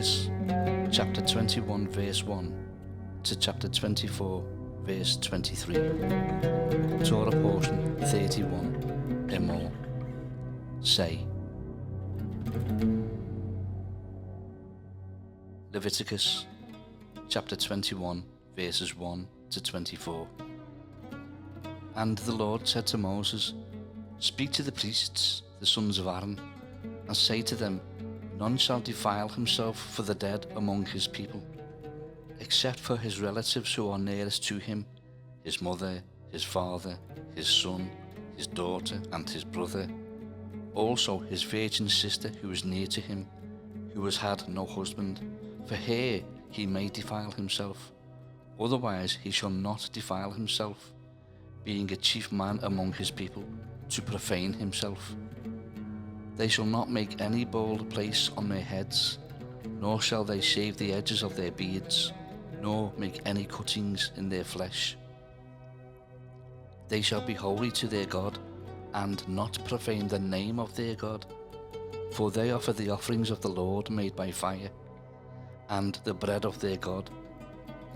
Leviticus chapter 21 verse 1 to chapter 24 verse 23. Torah Portion 31. Emor. Say. Leviticus chapter 21 verses 1 to 24. And the Lord said to Moses, Speak to the priests, the sons of Aaron, and say to them, None shall defile himself for the dead among his people, except for his relatives who are nearest to him, his mother, his father, his son, his daughter, and his brother, also his virgin sister who is near to him, who has had no husband. For her he may defile himself, otherwise he shall not defile himself, being a chief man among his people, to profane himself. They shall not make any bald place on their heads, nor shall they shave the edges of their beards, nor make any cuttings in their flesh. They shall be holy to their God, and not profane the name of their God, for they offer the offerings of the Lord made by fire, and the bread of their God.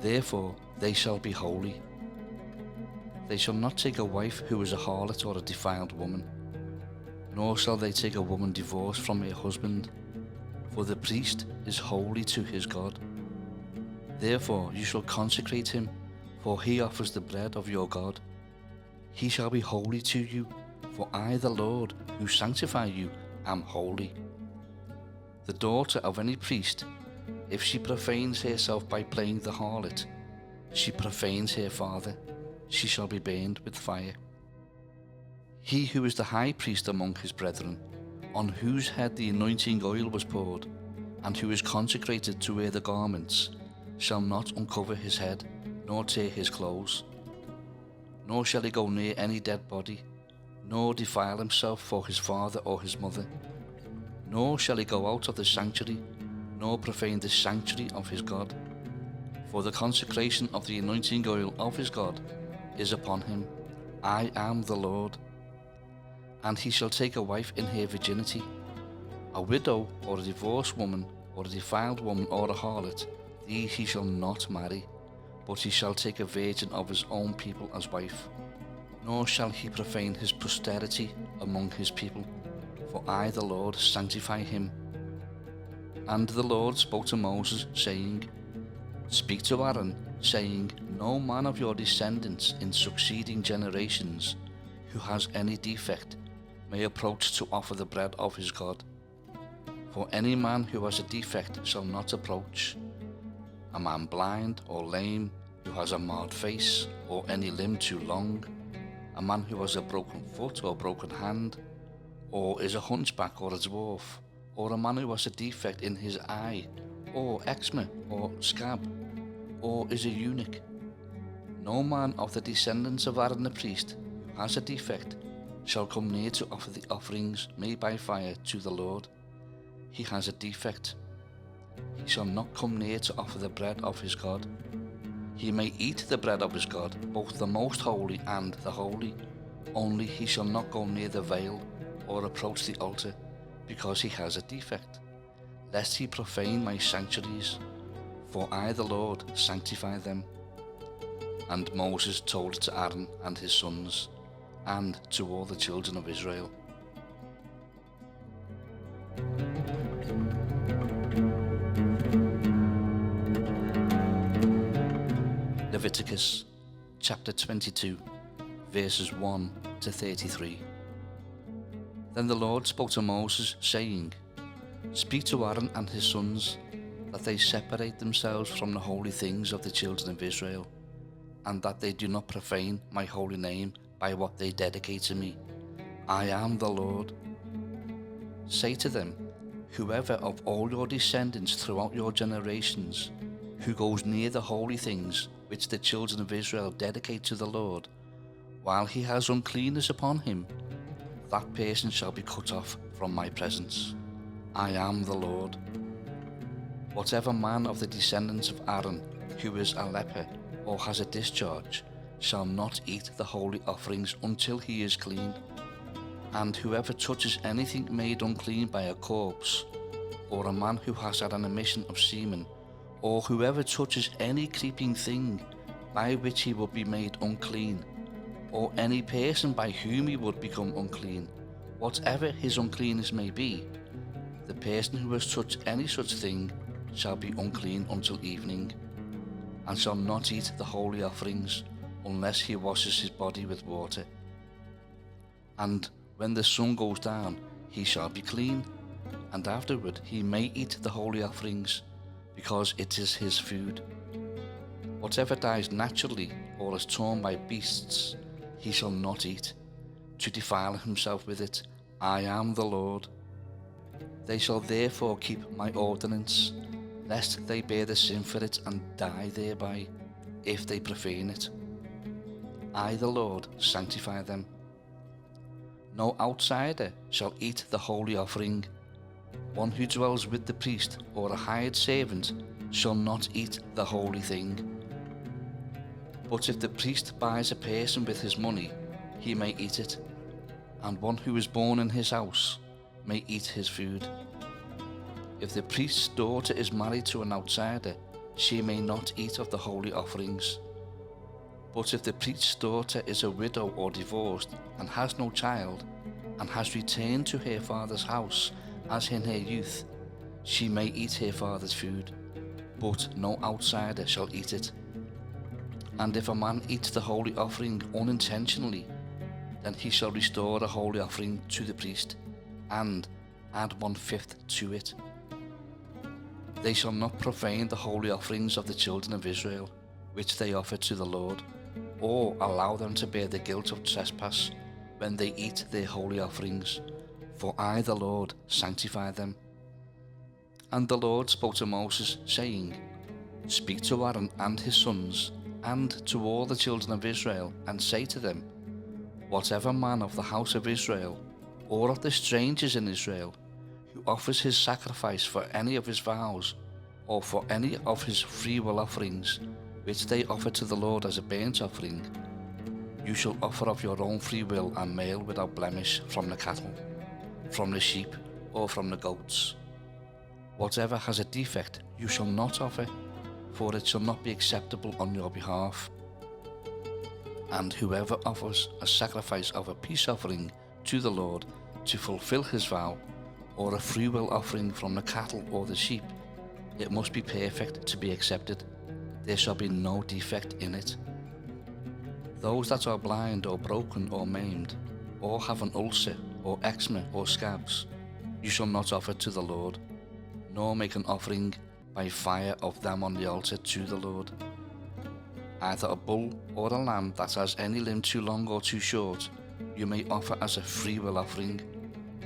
Therefore they shall be holy. They shall not take a wife who is a harlot or a defiled woman, nor shall they take a woman divorced from her husband, for the priest is holy to his God. Therefore you shall consecrate him, for he offers the bread of your God. He shall be holy to you, for I, the Lord, who sanctify you, am holy. The daughter of any priest, if she profanes herself by playing the harlot, she profanes her father, she shall be burned with fire. He who is the high priest among his brethren, on whose head the anointing oil was poured, and who is consecrated to wear the garments, shall not uncover his head, nor tear his clothes. Nor shall he go near any dead body, nor defile himself for his father or his mother. Nor shall he go out of the sanctuary, nor profane the sanctuary of his God. For the consecration of the anointing oil of his God is upon him. I am the Lord. And he shall take a wife in her virginity. A widow or a divorced woman or a defiled woman or a harlot, these he shall not marry, but he shall take a virgin of his own people as wife. Nor shall he profane his posterity among his people, for I, the Lord, sanctify him. And the Lord spoke to Moses, saying, Speak to Aaron, saying, No man of your descendants in succeeding generations who has any defect may approach to offer the bread of his God. For any man who has a defect shall not approach. A man blind or lame, who has a marred face, or any limb too long, a man who has a broken foot or broken hand, or is a hunchback or a dwarf, or a man who has a defect in his eye, or eczema or scab, or is a eunuch. No man of the descendants of Aaron the priest who has a defect shall come near to offer the offerings made by fire to the Lord. He has a defect. He shall not come near to offer the bread of his God. He may eat the bread of his God, both the most holy and the holy, only he shall not go near the veil or approach the altar, because he has a defect, lest he profane my sanctuaries, for I, the Lord, sanctify them. And Moses told it to Aaron and his sons, and to all the children of Israel. Leviticus chapter 22 verses 1 to 33. Then the Lord spoke to Moses, saying, Speak to Aaron and his sons, that they separate themselves from the holy things of the children of Israel, and that they do not profane my holy name by what they dedicate to me. I am the Lord. Say to them, Whoever of all your descendants throughout your generations, who goes near the holy things which the children of Israel dedicate to the Lord, while he has uncleanness upon him, that person shall be cut off from my presence. I am the Lord. Whatever man of the descendants of Aaron who is a leper or has a discharge shall not eat the holy offerings until he is clean. And whoever touches anything made unclean by a corpse, or a man who has had an emission of semen, or whoever touches any creeping thing by which he would be made unclean, or any person by whom he would become unclean, whatever his uncleanness may be, the person who has touched any such thing shall be unclean until evening, and shall not eat the holy offerings unless he washes his body with water. And when the sun goes down, he shall be clean, and afterward he may eat the holy offerings, because it is his food. Whatever dies naturally or is torn by beasts, he shall not eat, to defile himself with it. I am the Lord. They shall therefore keep my ordinance, lest they bear the sin for it and die thereby, if they profane it. I, the Lord, sanctify them. No outsider shall eat the holy offering. One who dwells with the priest or a hired servant shall not eat the holy thing. But if the priest buys a person with his money, he may eat it, and one who is born in his house may eat his food. If the priest's daughter is married to an outsider, she may not eat of the holy offerings. But if the priest's daughter is a widow or divorced and has no child, and has returned to her father's house as in her youth, she may eat her father's food, but no outsider shall eat it. And if a man eats the holy offering unintentionally, then he shall restore the holy offering to the priest, and add 1/5 to it. They shall not profane the holy offerings of the children of Israel, which they offer to the Lord, or allow them to bear the guilt of trespass when they eat their holy offerings, for I, the Lord, sanctify them. And the Lord spoke to Moses, saying, Speak to Aaron and his sons, and to all the children of Israel, and say to them, Whatever man of the house of Israel, or of the strangers in Israel, who offers his sacrifice for any of his vows, or for any of his freewill offerings, which they offer to the Lord as a burnt offering, you shall offer of your own free will a male without blemish from the cattle, from the sheep, or from the goats. Whatever has a defect you shall not offer, for it shall not be acceptable on your behalf. And whoever offers a sacrifice of a peace offering to the Lord to fulfill his vow, or a freewill offering from the cattle or the sheep, it must be perfect to be accepted. There shall be no defect in it. Those that are blind or broken or maimed, or have an ulcer or eczema or scabs, you shall not offer to the Lord, nor make an offering by fire of them on the altar to the Lord. Either a bull or a lamb that has any limb too long or too short, you may offer as a freewill offering,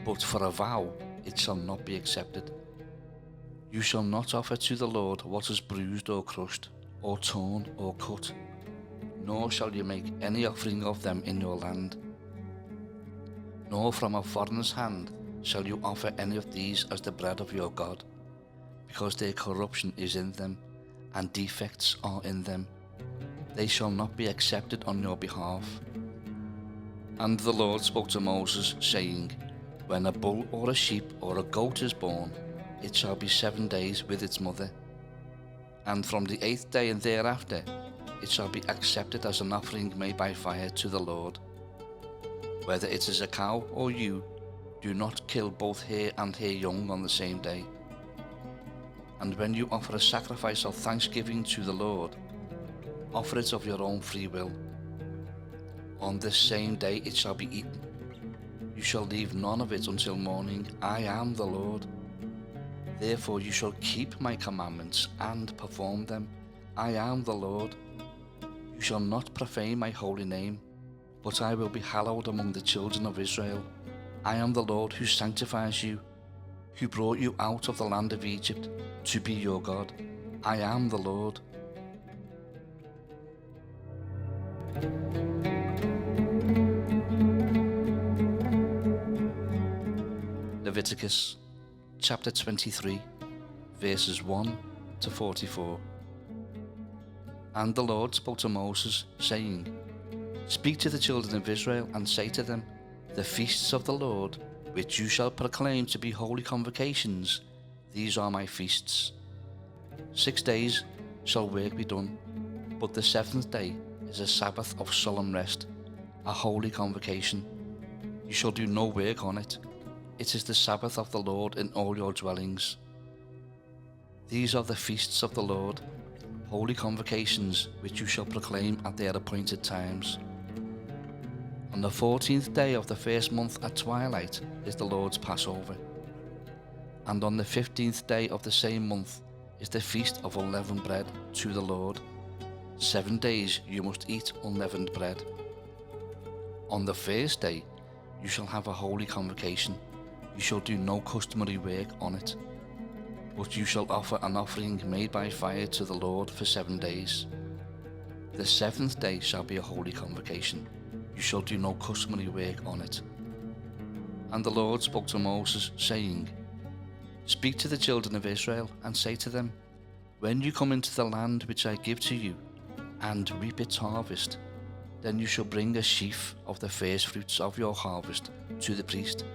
but for a vow it shall not be accepted. You shall not offer to the Lord what is bruised or crushed, or torn or cut, nor shall you make any offering of them in your land. Nor from a foreigner's hand shall you offer any of these as the bread of your God, because their corruption is in them, and defects are in them. They shall not be accepted on your behalf. And the Lord spoke to Moses, saying, When a bull or a sheep or a goat is born, it shall be 7 days with its mother. And from the 8th day and thereafter, it shall be accepted as an offering made by fire to the Lord. Whether it is a cow or ewe, do not kill both her and her young on the same day. And when you offer a sacrifice of thanksgiving to the Lord, offer it of your own free will. On this same day it shall be eaten. You shall leave none of it until morning. I am the Lord. Therefore you shall keep my commandments and perform them. I am the Lord. You shall not profane my holy name, but I will be hallowed among the children of Israel. I am the Lord who sanctifies you, who brought you out of the land of Egypt to be your God. I am the Lord. Leviticus chapter 23, verses 1 to 44. And the Lord spoke to Moses, saying, Speak to the children of Israel and say to them, The feasts of the Lord, which you shall proclaim to be holy convocations, these are my feasts. 6 days shall work be done, but the 7th day is a Sabbath of solemn rest, a holy convocation. You shall do no work on it. It is the Sabbath of the Lord in all your dwellings. These are the feasts of the Lord, holy convocations which you shall proclaim at their appointed times. On the 14th day of the first month at twilight is the Lord's Passover, and on the 15th day of the same month is the feast of unleavened bread to the Lord. 7 days you must eat unleavened bread. On the first day you shall have a holy convocation. You shall do no customary work on it, but you shall offer an offering made by fire to the Lord for 7 days. The 7th day shall be a holy convocation. You shall do no customary work on it. And the Lord spoke to Moses, saying, Speak to the children of Israel, and say to them, When you come into the land which I give to you, and reap its harvest, then you shall bring a sheaf of the first fruits of your harvest to the priest.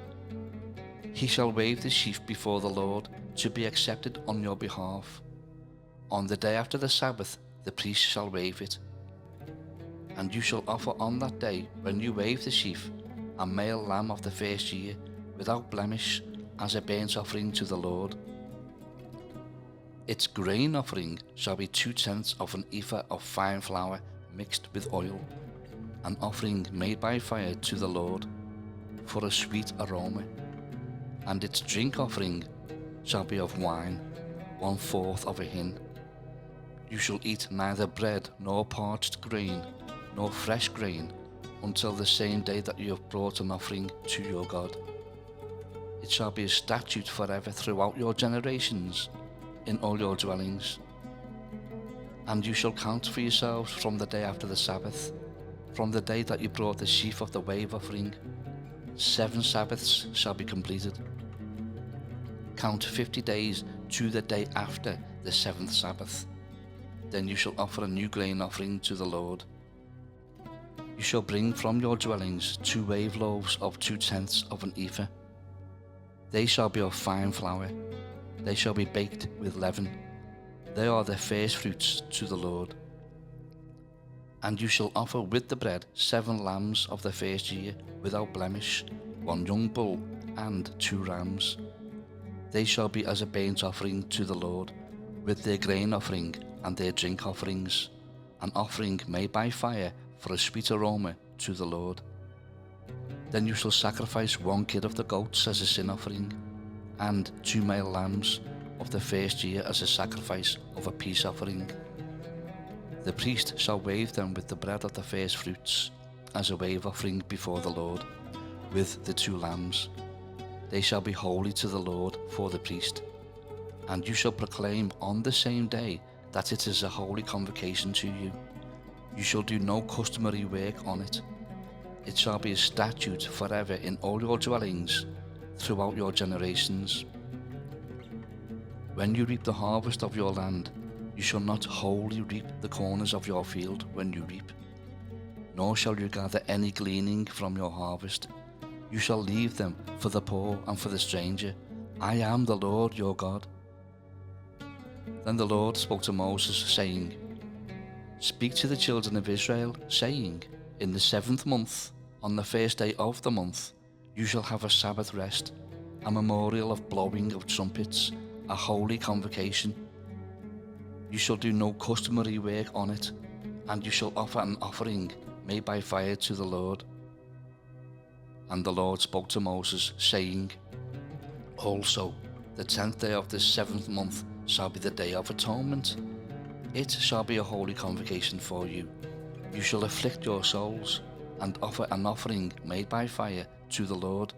He shall wave the sheaf before the Lord to be accepted on your behalf. On the day after the Sabbath the priest shall wave it. And you shall offer on that day, when you wave the sheaf, a male lamb of the first year, without blemish, as a burnt offering to the Lord. Its grain offering shall be 2/10 of an ephah of fine flour mixed with oil, an offering made by fire to the Lord, for a sweet aroma. And its drink offering shall be of wine, 1/4 of a hin. You shall eat neither bread nor parched grain, nor fresh grain, until the same day that you have brought an offering to your God. It shall be a statute forever throughout your generations, in all your dwellings. And you shall count for yourselves from the day after the Sabbath, from the day that you brought the sheaf of the wave offering. 7 Sabbaths shall be completed. Count 50 days to the day after the 7th Sabbath. Then you shall offer a new grain offering to the Lord. You shall bring from your dwellings 2 wave loaves of 2/10 of an ephah. They shall be of fine flour. They shall be baked with leaven. They are the first fruits to the Lord. And you shall offer with the bread 7 lambs of the first year, without blemish, 1 young bull, and 2 rams. They shall be as a burnt offering to the Lord, with their grain offering and their drink offerings, an offering made by fire for a sweet aroma to the Lord. Then you shall sacrifice 1 kid of the goats as a sin offering, and 2 male lambs of the first year as a sacrifice of a peace offering. The priest shall wave them with the bread of the first fruits, as a wave offering before the Lord, with the 2 lambs. They shall be holy to the Lord for the priest. And you shall proclaim on the same day that it is a holy convocation to you. You shall do no customary work on it. It shall be a statute forever in all your dwellings, throughout your generations. When you reap the harvest of your land, you shall not wholly reap the corners of your field when you reap, nor shall you gather any gleaning from your harvest. You shall leave them for the poor and for the stranger. I am the Lord your God. Then the Lord spoke to Moses, saying, Speak to the children of Israel, saying, In the 7th month, on the first day of the month, you shall have a Sabbath rest, a memorial of blowing of trumpets, a holy convocation. You shall do no customary work on it, and you shall offer an offering made by fire to the Lord. And the Lord spoke to Moses, saying, Also, the 10th day of the 7th month shall be the day of atonement. It shall be a holy convocation for you. You shall afflict your souls, and offer an offering made by fire to the Lord.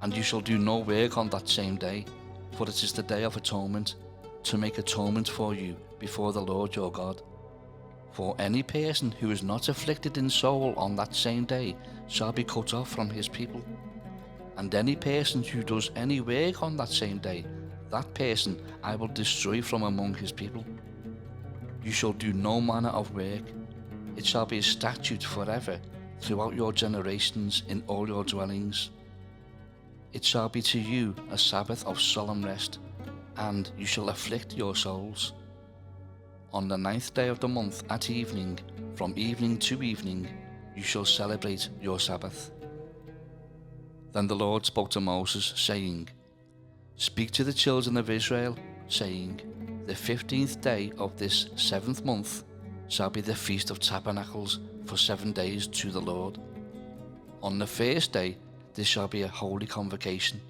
And you shall do no work on that same day, for it is the day of atonement, to make atonement for you before the Lord your God. For any person who is not afflicted in soul on that same day shall be cut off from his people. And any person who does any work on that same day, that person I will destroy from among his people. You shall do no manner of work. It shall be a statute forever throughout your generations in all your dwellings. It shall be to you a Sabbath of solemn rest, and you shall afflict your souls. On the 9th day of the month at evening, from evening to evening, you shall celebrate your Sabbath. Then the Lord spoke to Moses, saying, Speak to the children of Israel, saying, The 15th day of this 7th month shall be the Feast of Tabernacles for 7 days to the Lord. On the first day this shall be a holy convocation.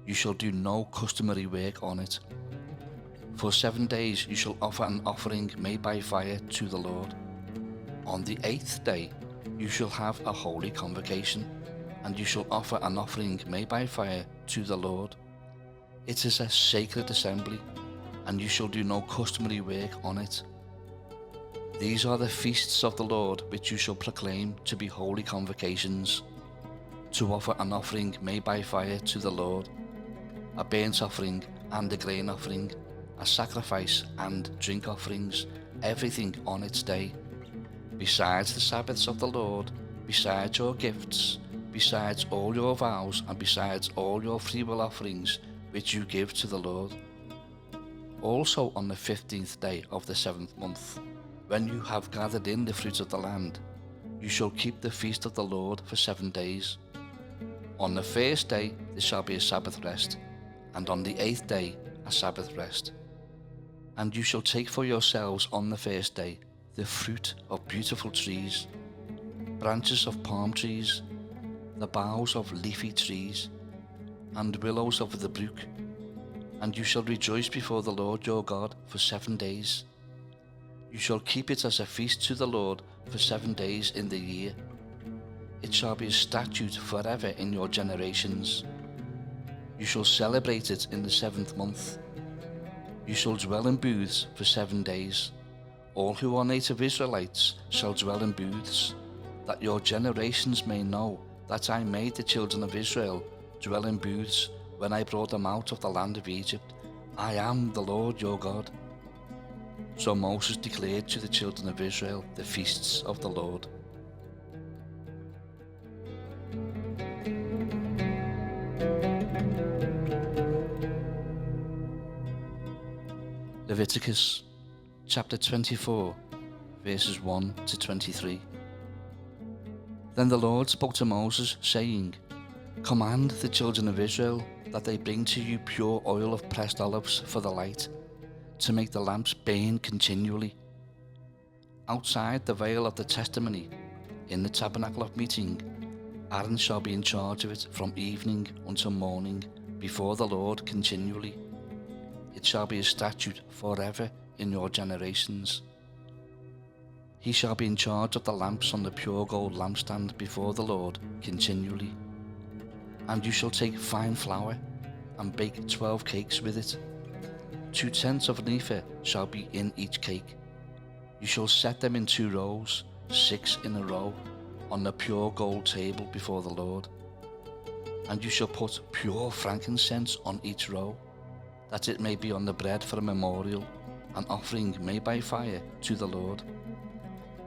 You shall do no customary work on it. For 7 days you shall offer an offering made by fire to the Lord. On the 8th day you shall have a holy convocation, and you shall offer an offering made by fire to the Lord. It is a sacred assembly, and you shall do no customary work on it. These are the feasts of the Lord which you shall proclaim to be holy convocations, to offer an offering made by fire to the Lord, a burnt offering and a grain offering, a sacrifice and drink offerings, everything on its day, besides the Sabbaths of the Lord, besides your gifts, besides all your vows, and besides all your freewill offerings which you give to the Lord. Also on the 15th day of the 7th month, when you have gathered in the fruit of the land, you shall keep the feast of the Lord for 7 days. On the first day there shall be a Sabbath rest, and on the 8th day a Sabbath rest. And you shall take for yourselves on the first day the fruit of beautiful trees, branches of palm trees, the boughs of leafy trees, and willows of the brook, and you shall rejoice before the Lord your God for 7 days. You shall keep it as a feast to the Lord for 7 days in the year. It shall be a statute forever in your generations. You shall celebrate it in the 7th month. You shall dwell in booths for 7 days. All who are native Israelites shall dwell in booths, that your generations may know that I made the children of Israel dwell in booths when I brought them out of the land of Egypt. I am the Lord your God. So Moses declared to the children of Israel the feasts of the Lord. Leviticus chapter 24, verses 1 to 23. Then the Lord spoke to Moses, saying, Command the children of Israel that they bring to you pure oil of pressed olives for the light, to make the lamps burn continually. Outside the veil of the testimony, in the tabernacle of meeting, Aaron shall be in charge of it from evening until morning before the Lord continually. It shall be a statute forever in your generations. He shall be in charge of the lamps on the pure gold lampstand before the Lord continually. And you shall take fine flour and bake 12 cakes with it. 2/10 of an ephah shall be in each cake. You shall set them in 2 rows, 6 in a row, on the pure gold table before the Lord. And you shall put pure frankincense on each row, that it may be on the bread for a memorial, an offering made by fire to the Lord.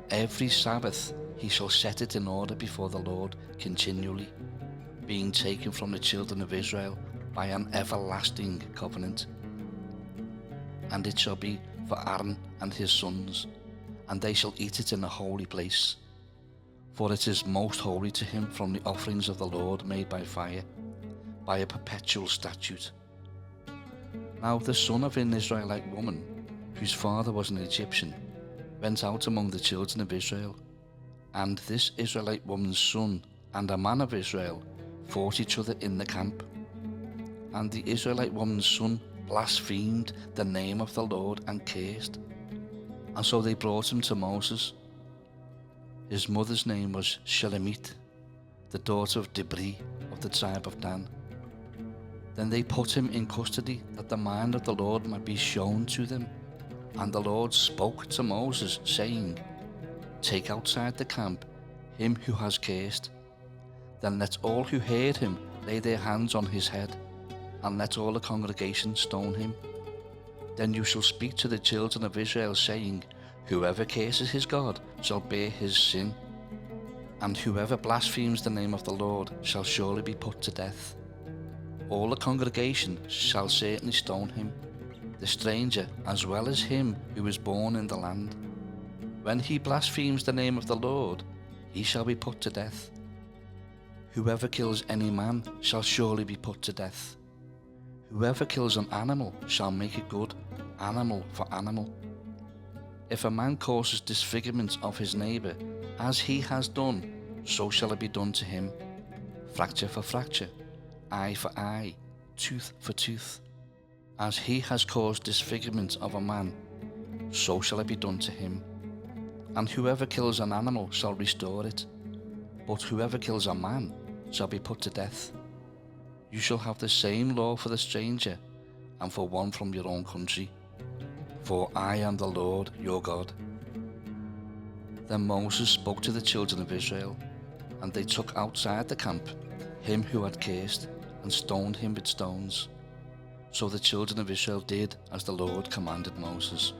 Every Sabbath he shall set it in order before the Lord continually, being taken from the children of Israel by an everlasting covenant. And it shall be for Aaron and his sons, and they shall eat it in a holy place, for it is most holy to him from the offerings of the Lord made by fire, by a perpetual statute. Now the son of an Israelite woman, whose father was an Egyptian, went out among the children of Israel, and this Israelite woman's son and a man of Israel fought each other in the camp. And the Israelite woman's son blasphemed the name of the Lord and cursed. And so they brought him to Moses. His mother's name was Shelemith, the daughter of Dibri of the tribe of Dan. Then they put him in custody, that the mind of the Lord might be shown to them. And the Lord spoke to Moses, saying, Take outside the camp him who has cursed. Then let all who heard him lay their hands on his head, and let all the congregation stone him. Then you shall speak to the children of Israel, saying, Whoever curses his God shall bear his sin, and whoever blasphemes the name of the Lord shall surely be put to death. All the congregation shall certainly stone him, the stranger as well as him who is born in the land. When he blasphemes the name of the Lord, he shall be put to death. Whoever kills any man shall surely be put to death. Whoever kills an animal shall make it good, animal for animal. If a man causes disfigurement of his neighbour, as he has done, so shall it be done to him. Fracture for fracture, eye for eye, tooth for tooth. As he has caused disfigurement of a man, so shall it be done to him. And whoever kills an animal shall restore it, but whoever kills a man shall be put to death. You shall have the same law for the stranger and for one from your own country, for I am the Lord your God. Then Moses spoke to the children of Israel, and they took outside the camp him who had cursed, and stoned him with stones. So the children of Israel did as the Lord commanded Moses.